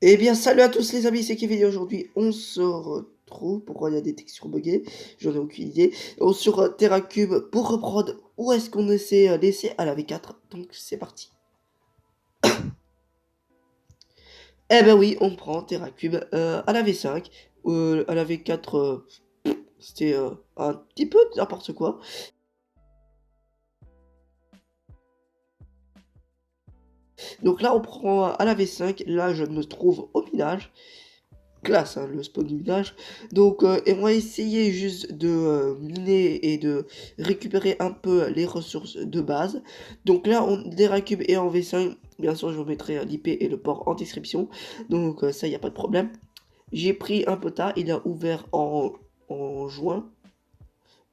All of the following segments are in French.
Eh bien, salut à tous les amis, c'est Kevin et aujourd'hui on se retrouve. Pourquoi il y a des textures buggées? J'en ai aucune idée. On sur TerraCube pour reprendre où est-ce qu'on s'est laissé à la V4. Donc c'est parti. Eh ben oui, on prend TerraCube à la V5. À la V4, c'était un petit peu n'importe quoi. Donc là, on prend à la V5. Là, je me trouve au village. Classe, hein, le spawn du village. Donc, et on va essayer juste de miner et de récupérer un peu les ressources de base. Donc là, on Deracube est en V5. Bien sûr, je vous mettrai l'IP et le port en description. Donc ça, il n'y a pas de problème. J'ai pris un peu tard. Il a ouvert en juin.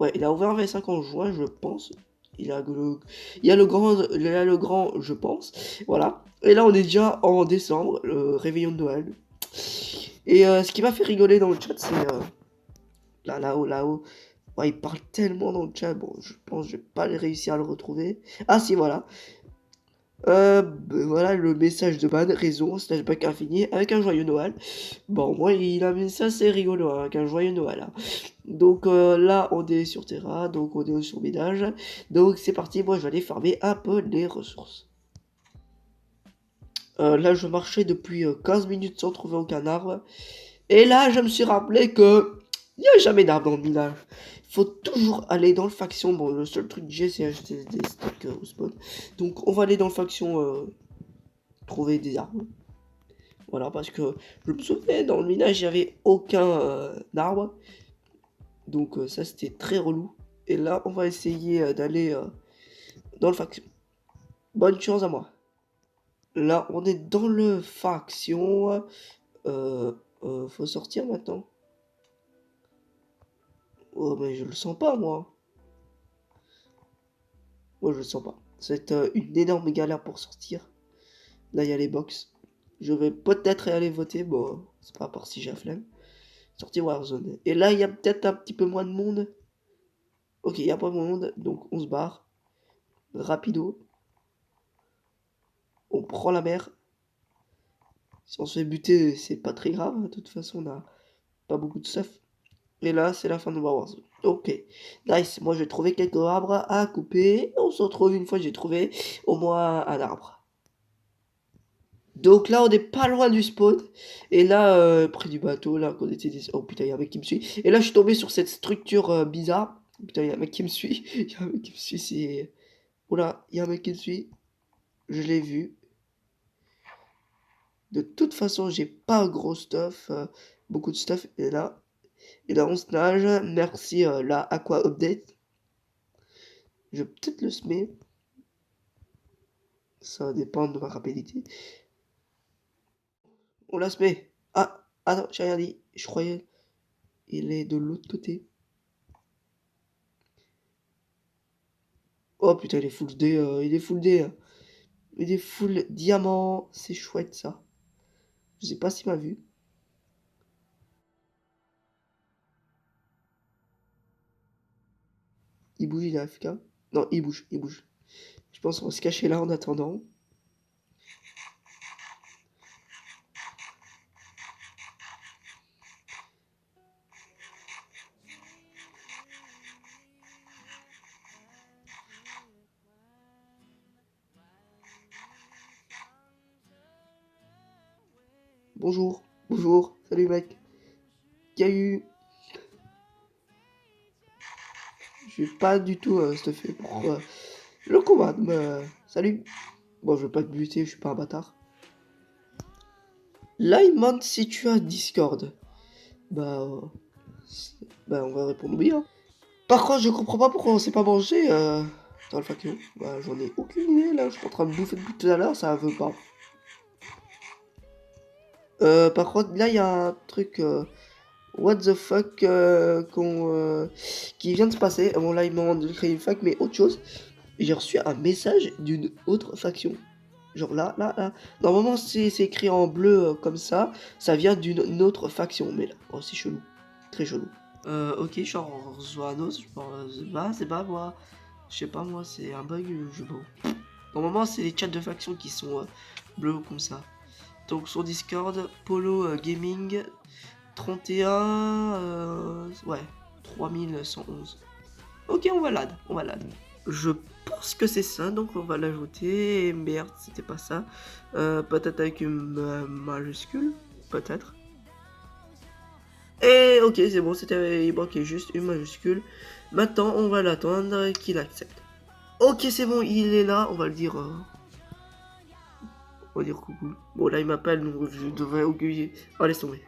Ouais, il a ouvert en V5 en juin, je pense. Il y a le grand, je pense. Voilà. Et là, on est déjà en décembre, le réveillon de Noël. Et ce qui m'a fait rigoler dans le chat, c'est là-haut. Ouais, il parle tellement dans le chat. Bon, je pense que je vais pas réussir à le retrouver. Ah si, voilà. Voilà le message de ban, raison, slash back infini, avec un joyeux Noël. Bon, moi, il a mis ça, c'est rigolo, hein, avec un joyeux Noël. Hein. Donc là, on est sur Terra, donc on est sur ménage. Donc c'est parti, moi, je vais aller farmer un peu les ressources. Là, je marchais depuis 15 minutes sans trouver aucun arbre. Et là, je me suis rappelé que il n'y a jamais d'arbre dans le village. Il faut toujours aller dans le faction. Bon, le seul truc que j'ai, c'est acheter des stacks au spawn. Donc, on va aller dans le faction trouver des arbres. Voilà, parce que je me souviens, dans le village, il n'y avait aucun arbre. Donc, ça, c'était très relou. Et là, on va essayer d'aller dans le faction. Bonne chance à moi. Là, on est dans le faction. Faut sortir maintenant. Oh, mais je le sens pas, moi. Moi, je le sens pas. C'est une énorme galère pour sortir. Là, il y a les box. Je vais peut-être aller voter. Bon, c'est pas à part si j'ai la flemme. Sortir Warzone. Et là, il y a peut-être un petit peu moins de monde. Ok, il y a pas de monde. Donc, on se barre. Rapido. On prend la mer. Si on se fait buter, c'est pas très grave. De toute façon, on a pas beaucoup de stuff. Et là, c'est la fin de Warzone. Ok. Nice. Moi, j'ai trouvé quelques arbres à couper. On se retrouve une fois que j'ai trouvé au moins un arbre. Donc là, on n'est pas loin du spawn. Et là, près du bateau, là, qu'on était... Oh putain, il y a un mec qui me suit. Et là, je suis tombé sur cette structure bizarre. Putain, il y a un mec qui me suit. Il y a un mec qui me suit, c'est... Oula, il y a un mec qui me suit. Je l'ai vu. De toute façon, j'ai pas gros stuff. Beaucoup de stuff. Et là, on se nage. Merci, la Aqua Update. Je vais peut-être le semer. Ça dépend de ma rapidité. On la semer. Ah, attends, j'ai rien dit. Je croyais... Il est de l'autre côté. Oh putain, il est full D, il est full D. Il est full diamant. C'est chouette ça. Je sais pas s'il m'a vu. Il bouge, il est AFK. Non, il bouge, il bouge. Je pense qu'on va se cacher là en attendant. Bonjour, bonjour, salut mec. Qu'il y a eu. Je suis pas du tout stuffé pour le combat. Mais, salut. Bon, je vais pas te buter, je suis pas un bâtard. Là, il me demande si tu as Discord. Bah, bah on va répondre oui. Hein. Par contre, je comprends pas pourquoi on s'est pas mangé dans le faction. Bah, j'en ai aucune idée là. Je suis en train de bouffer depuis tout à l'heure, ça veut pas. Par contre, là, il y a un truc. What the fuck qui vient de se passer. Bon, là, il m'a demandé de créer une fac, mais autre chose. J'ai reçu un message d'une autre faction. Genre là. Normalement, c'est écrit en bleu comme ça. Ça vient d'une autre faction. Mais là, oh, c'est chelou. Très chelou. Ok, je suis en Zoanos. C'est pas moi. Je sais pas, moi, c'est un bug. Bon. Normalement, c'est les chats de faction qui sont bleus comme ça. Donc sur Discord, Polo Gaming 31, ouais, 3111. Ok, on va l'add, Je pense que c'est ça, donc on va l'ajouter. Et merde, c'était pas ça. Peut-être avec une majuscule, peut-être. Et ok, c'est bon, il manquait juste une majuscule. Maintenant, on va l'attendre qu'il accepte. Ok, c'est bon, il est là, on va le dire... on va dire coucou. Bon, là, il m'appelle, donc je devrais oublier. Oh, laisse tomber.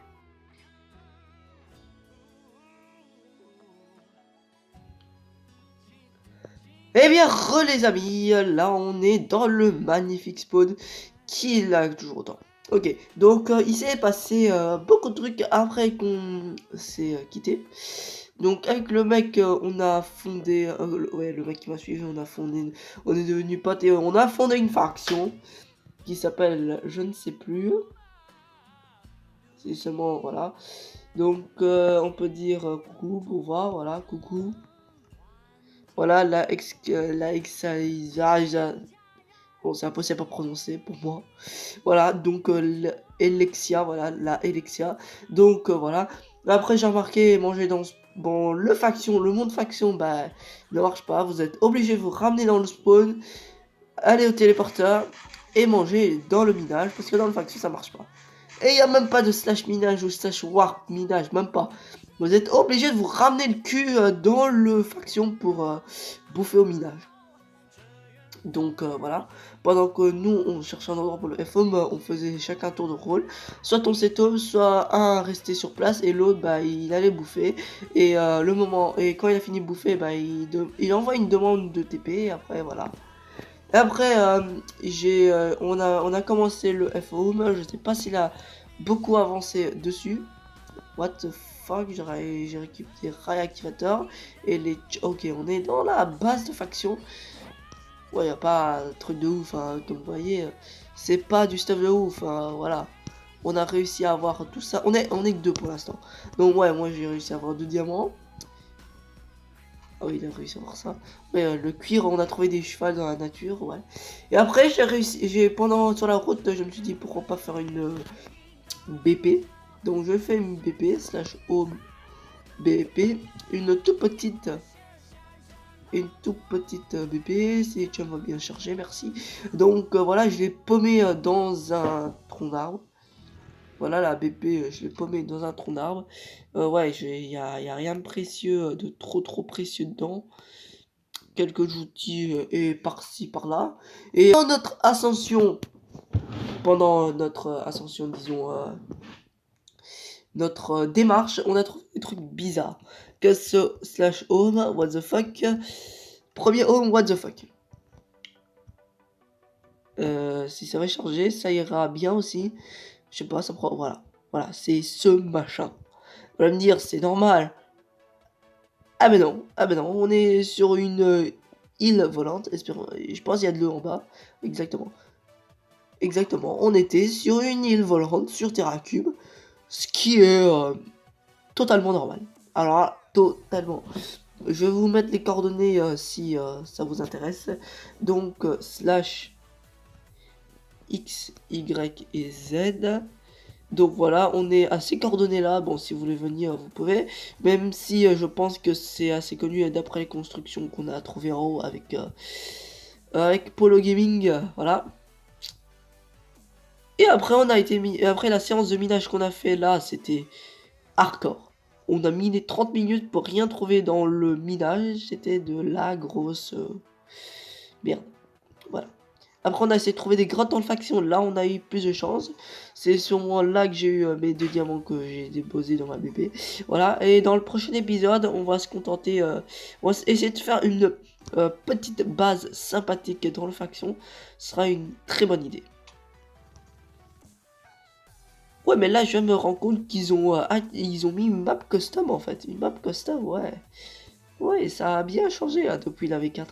Eh bien, les amis, là, on est dans le magnifique spawn qui l'a toujours autant. Ok, donc il s'est passé beaucoup de trucs après qu'on s'est quitté. Donc avec le mec, on a fondé, ouais, le mec qui m'a suivi, on est devenu potes et on a fondé une faction qui s'appelle, je ne sais plus, c'est seulement, voilà. Donc on peut dire coucou pour voir, voilà, coucou. Voilà, bon, c'est impossible à prononcer pour moi. Voilà, donc Elexia, voilà, la Elexia. Donc voilà. Après, j'ai remarqué, manger dans bon, le monde faction, bah, ne marche pas. Vous êtes obligé de vous ramener dans le spawn, aller au téléporteur et manger dans le minage, parce que dans le faction, ça marche pas. Et il n'y a même pas de slash minage ou slash warp minage, même pas. Vous êtes obligé de vous ramener le cul dans le faction pour bouffer au minage. Donc voilà, pendant que nous on cherchait un endroit pour le FOM, on faisait chacun tour de rôle. Soit on s'étoffe, soit un restait sur place et l'autre bah il allait bouffer. Et quand il a fini de bouffer, bah il envoie une demande de TP et après voilà. Et après on a commencé le FOM, je sais pas s'il a beaucoup avancé dessus. What the fuck, j'ai récupéré réactivateur et les... Ok, on est dans la base de faction. Ouais, y a pas un truc de ouf, hein, comme vous voyez, c'est pas du stuff de ouf, hein, voilà. On a réussi à avoir tout ça, on est que deux pour l'instant. Donc ouais, moi j'ai réussi à avoir 2 diamants. Ah oui, il a réussi à avoir ça. Mais le cuir, on a trouvé des chevals dans la nature, ouais. Et après, sur la route, je me suis dit pourquoi pas faire une BP. Donc je fais une BP slash home BP, une toute petite BP, si tu vas bien charger, merci. Donc voilà, je l'ai paumé dans un tronc d'arbre. Voilà la BP, je l'ai paumé dans un tronc d'arbre. Ouais, il y a rien de précieux, de trop précieux dedans. Quelques outils et par-ci par-là. Et dans notre ascension, pendant notre ascension, disons, notre démarche, on a trouvé des trucs bizarres. Que ce slash home, what the fuck. Premier home, what the fuck. Si ça va charger, ça ira bien aussi. Je sais pas, ça prend... Voilà. Voilà, c'est ce machin. Vous allez me dire, c'est normal. Ah ben non, on est sur une île volante. Je pense qu'il y a de l'eau en bas. Exactement. Exactement, on était sur une île volante sur TerraCube. Ce qui est totalement normal. Alors là, totalement. Je vais vous mettre les coordonnées si ça vous intéresse. Donc, slash X, Y et Z. Donc voilà, on est à ces coordonnées là. Bon, si vous voulez venir, vous pouvez. Même si je pense que c'est assez connu d'après les constructions qu'on a trouvées en haut avec Polo Gaming. Voilà. Et après, après la séance de minage qu'on a fait là, c'était hardcore. On a miné 30 minutes pour rien trouver dans le minage. C'était de la grosse merde. Voilà. Après, on a essayé de trouver des grottes dans le faction. Là, on a eu plus de chance. C'est sûrement là que j'ai eu mes 2 diamants que j'ai déposés dans ma BP. Voilà. Et dans le prochain épisode, on va se contenter... on va essayer de faire une petite base sympathique dans le faction. Ce sera une très bonne idée. Ouais, mais là, je me rends compte qu'ils ont, ils ont mis une map custom, en fait. Une map custom, ouais. Ouais, ça a bien changé hein, depuis la V4.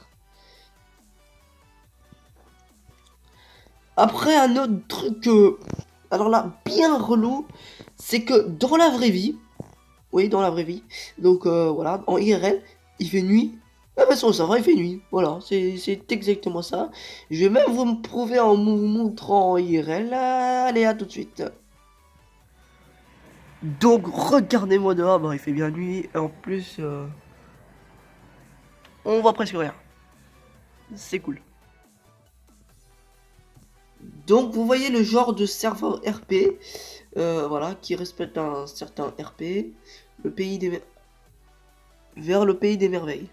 Après, un autre truc, alors là, bien relou, c'est que dans la vraie vie, oui, dans la vraie vie, donc voilà, en IRL, il fait nuit, Ah bah ça va, il fait nuit. Voilà, c'est exactement ça. Je vais même vous me prouver en vous montrant en IRL. Allez, à tout de suite. Donc, regardez-moi dehors. Bon, il fait bien nuit. En plus, on voit presque rien. C'est cool. Donc, vous voyez le genre de serveur RP. Voilà, qui respecte un certain RP. Le pays des... Vers le pays des merveilles.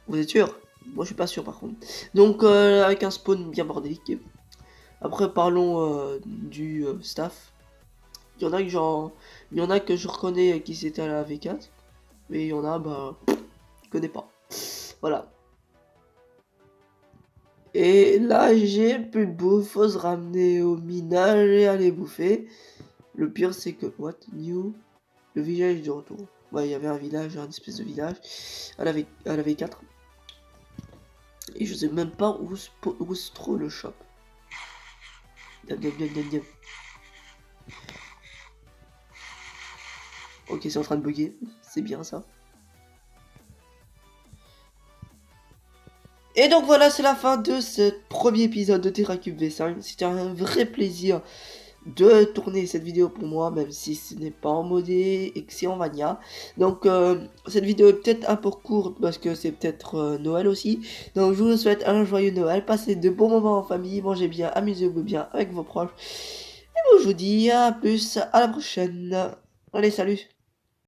Vous êtes sûr? Moi, je suis pas sûr, par contre. Donc, avec un spawn bien bordélique. Après, parlons du staff. Il y en a que il y en a que je reconnais qui c'était à la V4, mais il y en a, bah, je connais pas. Voilà. Et là, j'ai plus de bouffe, faut se ramener au minage et aller bouffer. Le pire, c'est que, what, new, le village de retour. Ouais, il y avait un village, un espèce de village, à la V4. Et je sais même pas où se trouve le shop. Dam, dam, dam, dam, dam. Ok, c'est en train de bugger, c'est bien ça. Et donc voilà, c'est la fin de ce premier épisode de TerraCube V5. C'était un vrai plaisir de tourner cette vidéo pour moi, même si ce n'est pas en modé et que c'est en Vania. Donc cette vidéo est peut-être un peu courte parce que c'est peut-être Noël aussi. Donc je vous souhaite un joyeux Noël, passez de bons moments en famille, mangez bien, amusez-vous bien avec vos proches. Et moi je vous dis à plus, à la prochaine. Allez, salut!